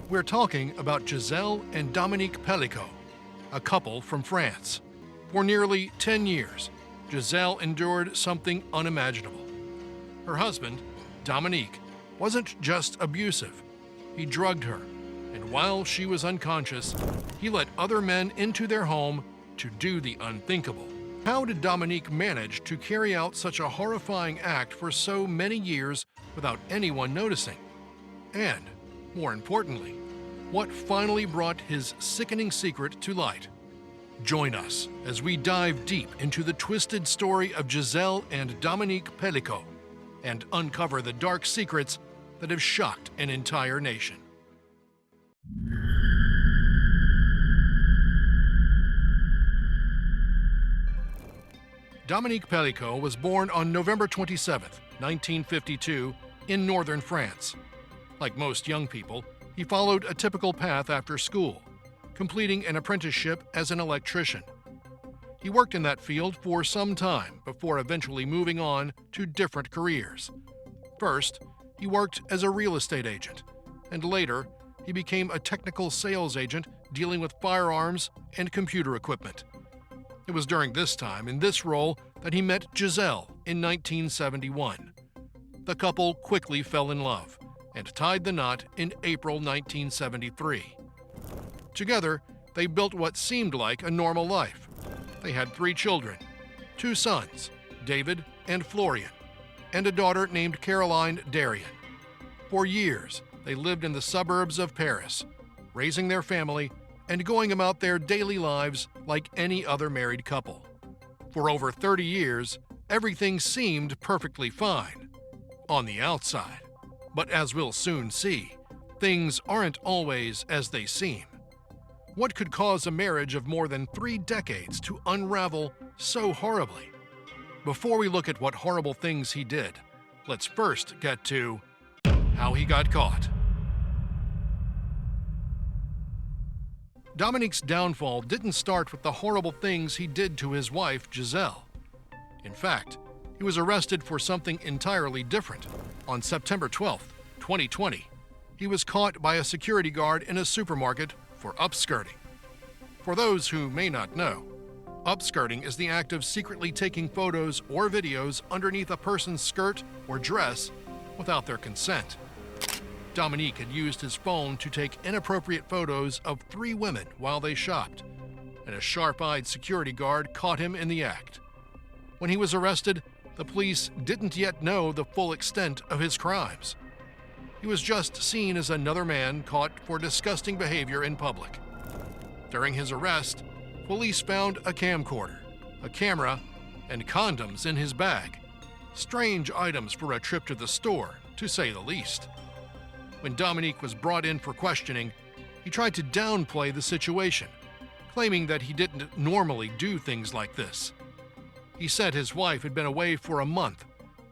We're talking about Giselle and Dominique Pelicot, a couple from France. For nearly 10 years, Giselle endured something unimaginable. Her husband, Dominique, wasn't just abusive. He drugged her, and while she was unconscious, he let other men into their home to do the unthinkable. How did Dominique manage to carry out such a horrifying act for so many years without anyone noticing? And, more importantly, what finally brought his sickening secret to light? Join us as we dive deep into the twisted story of Giselle and Dominique Pelicot and uncover the dark secrets that have shocked an entire nation. Dominique Pelicot was born on November 27, 1952, in northern France. Like most young people, he followed a typical path after school, completing an apprenticeship as an electrician. He worked in that field for some time before eventually moving on to different careers. First, he worked as a real estate agent, and later, he became a technical sales agent dealing with firearms and computer equipment. It was during this time, in this role, that he met Giselle in 1971. The couple quickly fell in love and tied the knot in April 1973. Together, they built what seemed like a normal life. They had 3 children, 2 sons, David and Florian, and a daughter named Caroline Darien. For years, they lived in the suburbs of Paris, raising their family and going about their daily lives like any other married couple. For over 30 years, everything seemed perfectly fine on the outside. But as we'll soon see, things aren't always as they seem. What could cause a marriage of more than 3 decades to unravel so horribly? Before we look at what horrible things he did, let's first get to how he got caught. Dominique's downfall didn't start with the horrible things he did to his wife, Giselle. In fact, he was arrested for something entirely different. On September 12, 2020, he was caught by a security guard in a supermarket for upskirting. For those who may not know, upskirting is the act of secretly taking photos or videos underneath a person's skirt or dress without their consent. Dominique had used his phone to take inappropriate photos of 3 women while they shopped, and a sharp-eyed security guard caught him in the act. When he was arrested, the police didn't yet know the full extent of his crimes. He was just seen as another man caught for disgusting behavior in public. During his arrest, police found a camcorder, a camera, and condoms in his bag. Strange items for a trip to the store, to say the least. When Dominique was brought in for questioning, he tried to downplay the situation, claiming that he didn't normally do things like this. He said his wife had been away for a month,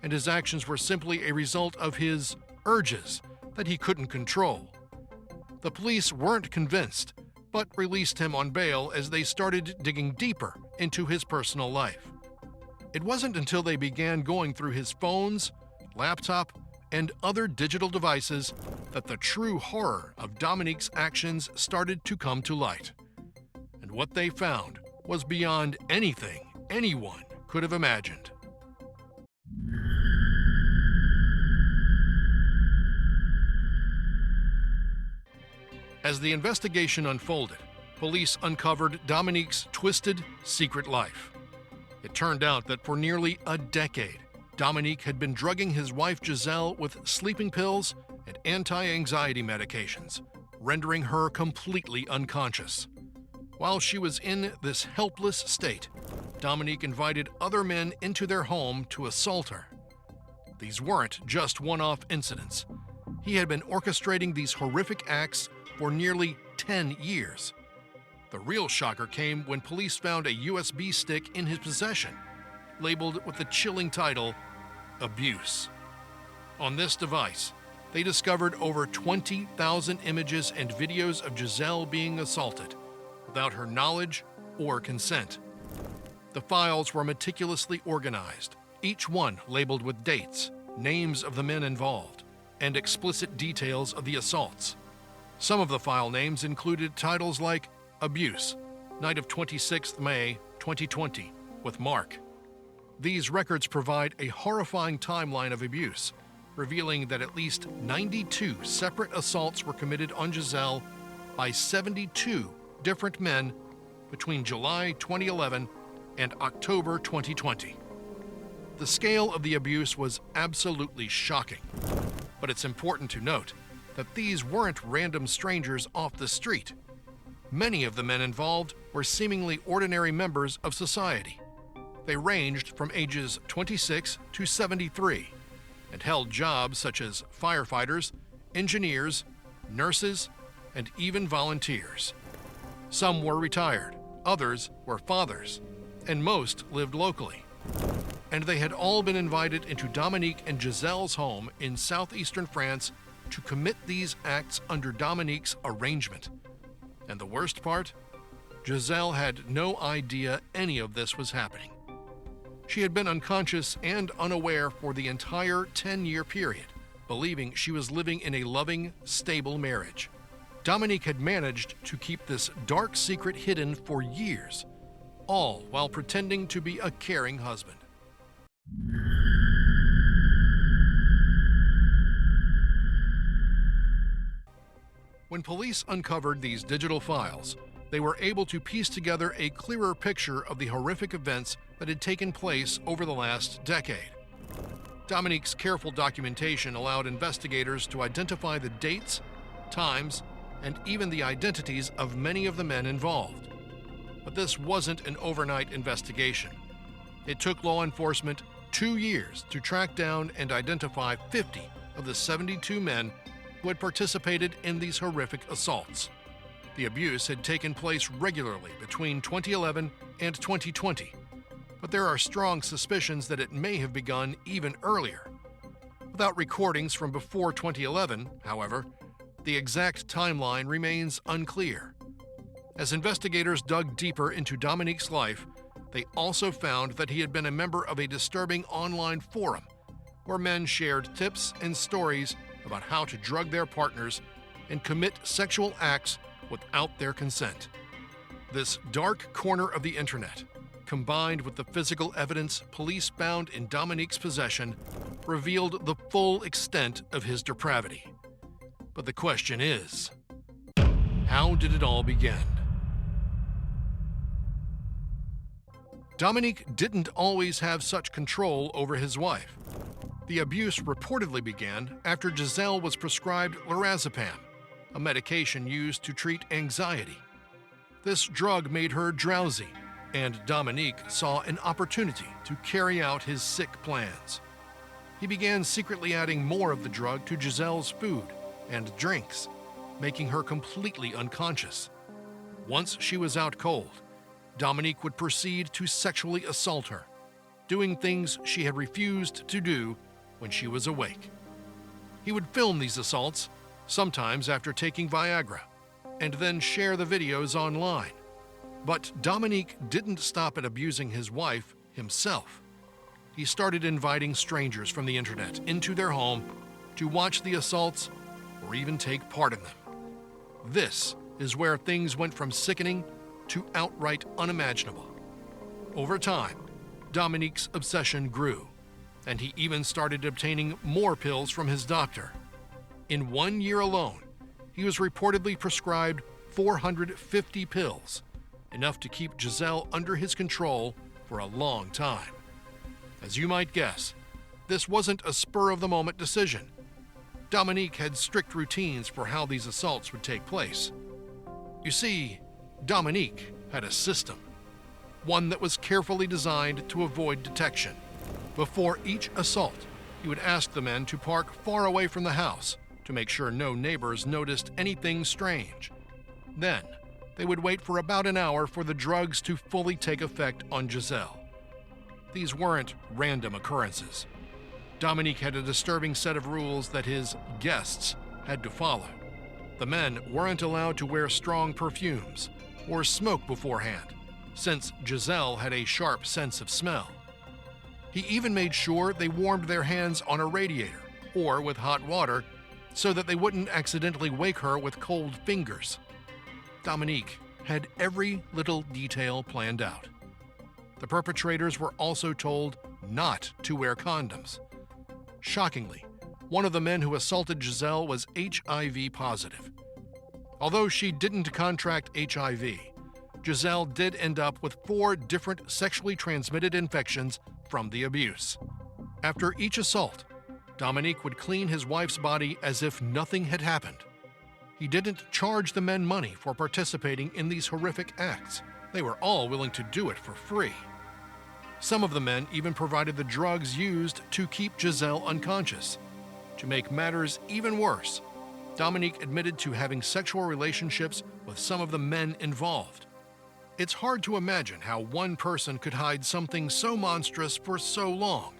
and his actions were simply a result of his urges that he couldn't control. The police weren't convinced, but released him on bail as they started digging deeper into his personal life. It wasn't until they began going through his phones, laptop, and other digital devices that the true horror of Dominique's actions started to come to light. And what they found was beyond anything anyone could have imagined. As the investigation unfolded, police uncovered Dominique's twisted, secret life. It turned out that for nearly a decade, Dominique had been drugging his wife Giselle with sleeping pills and anti-anxiety medications, rendering her completely unconscious. While she was in this helpless state, Dominique invited other men into their home to assault her. These weren't just one-off incidents. He had been orchestrating these horrific acts for nearly 10 years. The real shocker came when police found a USB stick in his possession, labeled with the chilling title, Abuse. On this device, they discovered over 20,000 images and videos of Giselle being assaulted, without her knowledge or consent. The files were meticulously organized, each one labeled with dates, names of the men involved, and explicit details of the assaults. Some of the file names included titles like Abuse, night of 26th May 2020, with Mark. These records provide a horrifying timeline of abuse, revealing that at least 92 separate assaults were committed on Giselle by 72 different men between July 2011 and October 2020. The scale of the abuse was absolutely shocking, but it's important to note that these weren't random strangers off the street. Many of the men involved were seemingly ordinary members of society. They ranged from ages 26 to 73 and held jobs such as firefighters, engineers, nurses, and even volunteers. Some were retired, others were fathers, and most lived locally. And they had all been invited into Dominique and Giselle's home in southeastern France to commit these acts under Dominique's arrangement. And the worst part? Giselle had no idea any of this was happening. She had been unconscious and unaware for the entire 10-year period, believing she was living in a loving, stable marriage. Dominique had managed to keep this dark secret hidden for years, all while pretending to be a caring husband. When police uncovered these digital files, they were able to piece together a clearer picture of the horrific events that had taken place over the last decade. Dominique's careful documentation allowed investigators to identify the dates, times, and even the identities of many of the men involved. But this wasn't an overnight investigation. It took law enforcement 2 years to track down and identify 50 of the 72 men who had participated in these horrific assaults. The abuse had taken place regularly between 2011 and 2020, but there are strong suspicions that it may have begun even earlier. Without recordings from before 2011, however, the exact timeline remains unclear. As investigators dug deeper into Dominique's life, they also found that he had been a member of a disturbing online forum where men shared tips and stories about how to drug their partners and commit sexual acts without their consent. This dark corner of the internet, combined with the physical evidence police found in Dominique's possession, revealed the full extent of his depravity. But the question is, how did it all begin? Dominique didn't always have such control over his wife. The abuse reportedly began after Giselle was prescribed lorazepam, a medication used to treat anxiety. This drug made her drowsy, and Dominique saw an opportunity to carry out his sick plans. He began secretly adding more of the drug to Giselle's food and drinks, making her completely unconscious. Once she was out cold, Dominique would proceed to sexually assault her, doing things she had refused to do when she was awake. He would film these assaults, sometimes after taking Viagra, and then share the videos online. But Dominique didn't stop at abusing his wife himself. He started inviting strangers from the internet into their home to watch the assaults or even take part in them. This is where things went from sickening to outright unimaginable. Over time, Dominique's obsession grew, and he even started obtaining more pills from his doctor. In 1 year alone, he was reportedly prescribed 450 pills, enough to keep Giselle under his control for a long time. As you might guess, this wasn't a spur-of-the-moment decision. Dominique had strict routines for how these assaults would take place. You see, Dominique had a system, one that was carefully designed to avoid detection. Before each assault, he would ask the men to park far away from the house to make sure no neighbors noticed anything strange. Then, they would wait for about an hour for the drugs to fully take effect on Giselle. These weren't random occurrences. Dominique had a disturbing set of rules that his guests had to follow. The men weren't allowed to wear strong perfumes or smoke beforehand, since Giselle had a sharp sense of smell. He even made sure they warmed their hands on a radiator or with hot water so that they wouldn't accidentally wake her with cold fingers. Dominique had every little detail planned out. The perpetrators were also told not to wear condoms. Shockingly, one of the men who assaulted Giselle was HIV positive. Although she didn't contract HIV, Giselle did end up with 4 different sexually transmitted infections from the abuse. After each assault, Dominique would clean his wife's body as if nothing had happened. He didn't charge the men money for participating in these horrific acts. They were all willing to do it for free. Some of the men even provided the drugs used to keep Giselle unconscious. To make matters even worse, Dominique admitted to having sexual relationships with some of the men involved. It's hard to imagine how one person could hide something so monstrous for so long,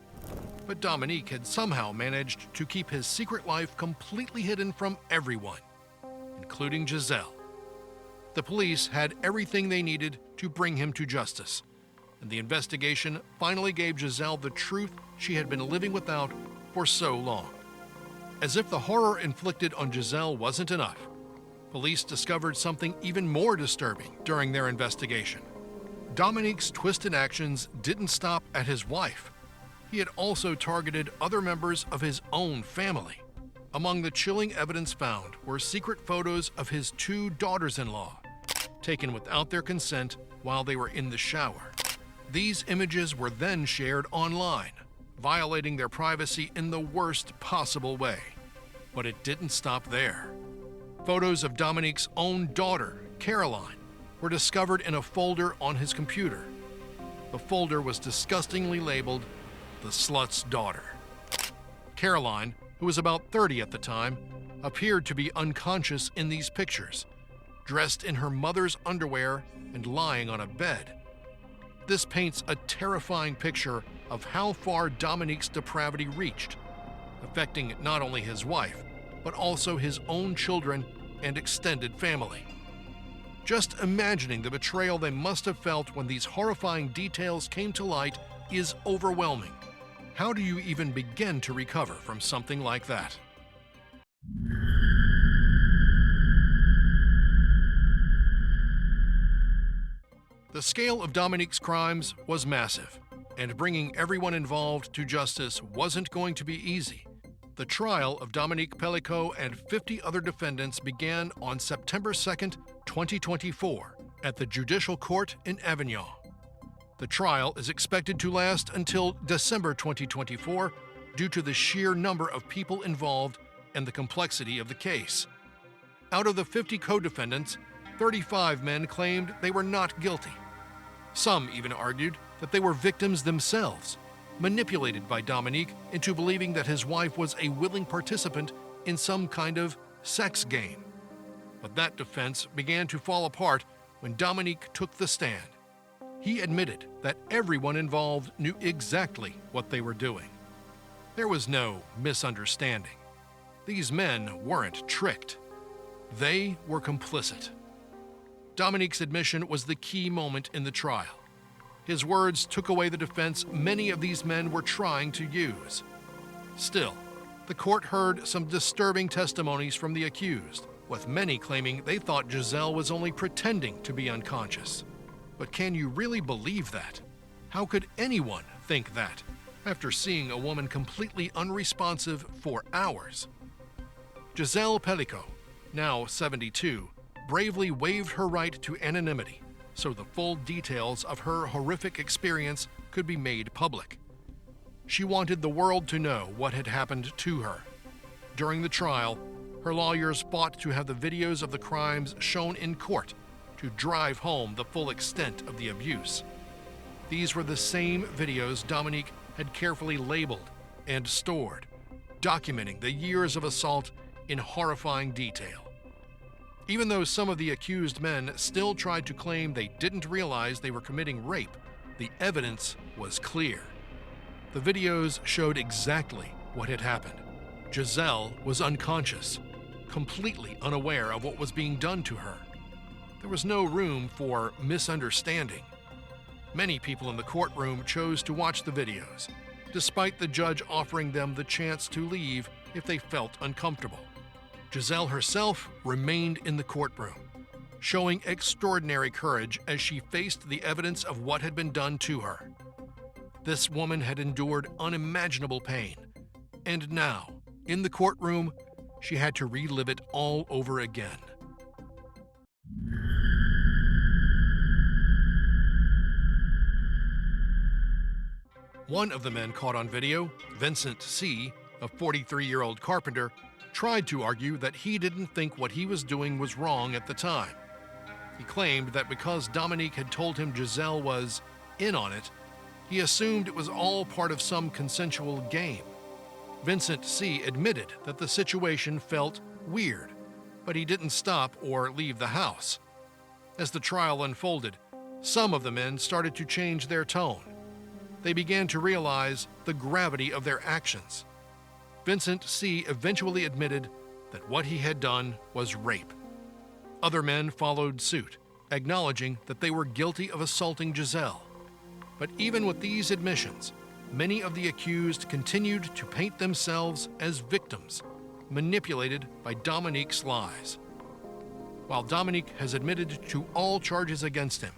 but Dominique had somehow managed to keep his secret life completely hidden from everyone, including Giselle. The police had everything they needed to bring him to justice, and the investigation finally gave Giselle the truth she had been living without for so long. As if the horror inflicted on Giselle wasn't enough, police discovered something even more disturbing during their investigation. Dominique's twisted actions didn't stop at his wife. He had also targeted other members of his own family. Among the chilling evidence found were secret photos of his 2 daughters-in-law, taken without their consent while they were in the shower. These images were then shared online, violating their privacy in the worst possible way. But it didn't stop there. Photos of Dominique's own daughter, Caroline, were discovered in a folder on his computer. The folder was disgustingly labeled "The Slut's Daughter." Caroline, who was about 30 at the time, appeared to be unconscious in these pictures, dressed in her mother's underwear and lying on a bed. This paints a terrifying picture of how far Dominique's depravity reached, affecting not only his wife, but also his own children and extended family. Just imagining the betrayal they must have felt when these horrifying details came to light is overwhelming. How do you even begin to recover from something like that? The scale of Dominique's crimes was massive, and bringing everyone involved to justice wasn't going to be easy. The trial of Dominique Pelicot and 50 other defendants began on September 2, 2024, at the Judicial Court in Avignon. The trial is expected to last until December 2024 due to the sheer number of people involved and the complexity of the case. Out of the 50 co-defendants, 35 men claimed they were not guilty. Some even argued that they were victims themselves, manipulated by Dominique into believing that his wife was a willing participant in some kind of sex game. But that defense began to fall apart when Dominique took the stand. He admitted that everyone involved knew exactly what they were doing. There was no misunderstanding. These men weren't tricked. They were complicit. Dominique's admission was the key moment in the trial. His words took away the defense many of these men were trying to use. Still, the court heard some disturbing testimonies from the accused, with many claiming they thought Giselle was only pretending to be unconscious. But can you really believe that? How could anyone think that after seeing a woman completely unresponsive for hours? Giselle Pelicot, now 72, bravely waived her right to anonymity so the full details of her horrific experience could be made public. She wanted the world to know what had happened to her. During the trial, her lawyers fought to have the videos of the crimes shown in court to drive home the full extent of the abuse. These were the same videos Dominique had carefully labeled and stored, documenting the years of assault in horrifying detail. Even though some of the accused men still tried to claim they didn't realize they were committing rape, the evidence was clear. The videos showed exactly what had happened. Giselle was unconscious, completely unaware of what was being done to her. There was no room for misunderstanding. Many people in the courtroom chose to watch the videos, despite the judge offering them the chance to leave if they felt uncomfortable. Giselle herself remained in the courtroom, showing extraordinary courage as she faced the evidence of what had been done to her. This woman had endured unimaginable pain, and now, in the courtroom, she had to relive it all over again. One of the men caught on video, Vincent C., a 43-year-old carpenter, tried to argue that he didn't think what he was doing was wrong at the time. He claimed that because Dominique had told him Giselle was in on it, he assumed it was all part of some consensual game. Vincent C. admitted that the situation felt weird, but he didn't stop or leave the house. As the trial unfolded, some of the men started to change their tone. They began to realize the gravity of their actions. Vincent C. eventually admitted that what he had done was rape. Other men followed suit, acknowledging that they were guilty of assaulting Giselle. But even with these admissions, many of the accused continued to paint themselves as victims, manipulated by Dominique's lies. While Dominique has admitted to all charges against him,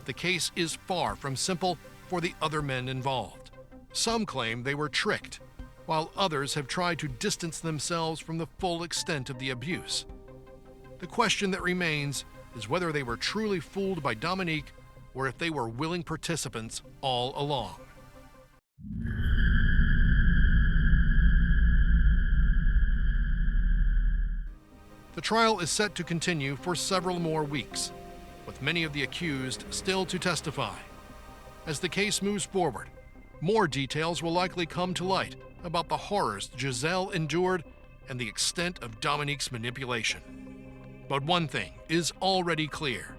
the case is far from simple for the other men involved. Some claim they were tricked, while others have tried to distance themselves from the full extent of the abuse. The question that remains is whether they were truly fooled by Dominique or if they were willing participants all along. The trial is set to continue for several more weeks, with many of the accused still to testify. As the case moves forward, more details will likely come to light about the horrors Giselle endured and the extent of Dominique's manipulation. But one thing is already clear.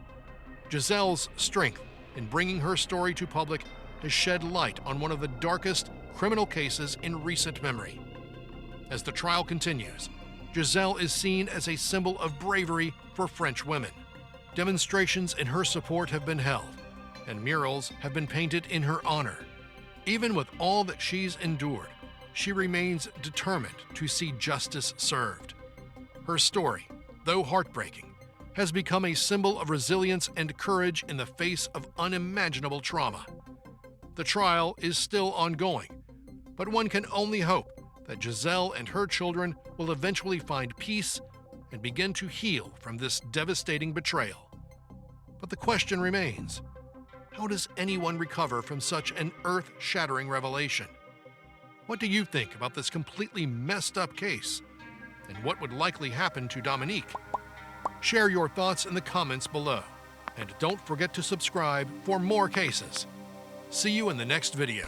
Giselle's strength in bringing her story to public has shed light on one of the darkest criminal cases in recent memory. As the trial continues, Giselle is seen as a symbol of bravery for French women. Demonstrations in her support have been held, and murals have been painted in her honor. Even with all that she's endured, she remains determined to see justice served. Her story, though heartbreaking, has become a symbol of resilience and courage in the face of unimaginable trauma. The trial is still ongoing, but one can only hope that Giselle and her children will eventually find peace and begin to heal from this devastating betrayal. But the question remains, how does anyone recover from such an earth-shattering revelation? What do you think about this completely messed up case? And what would likely happen to Dominique? Share your thoughts in the comments below. And don't forget to subscribe for more cases. See you in the next video.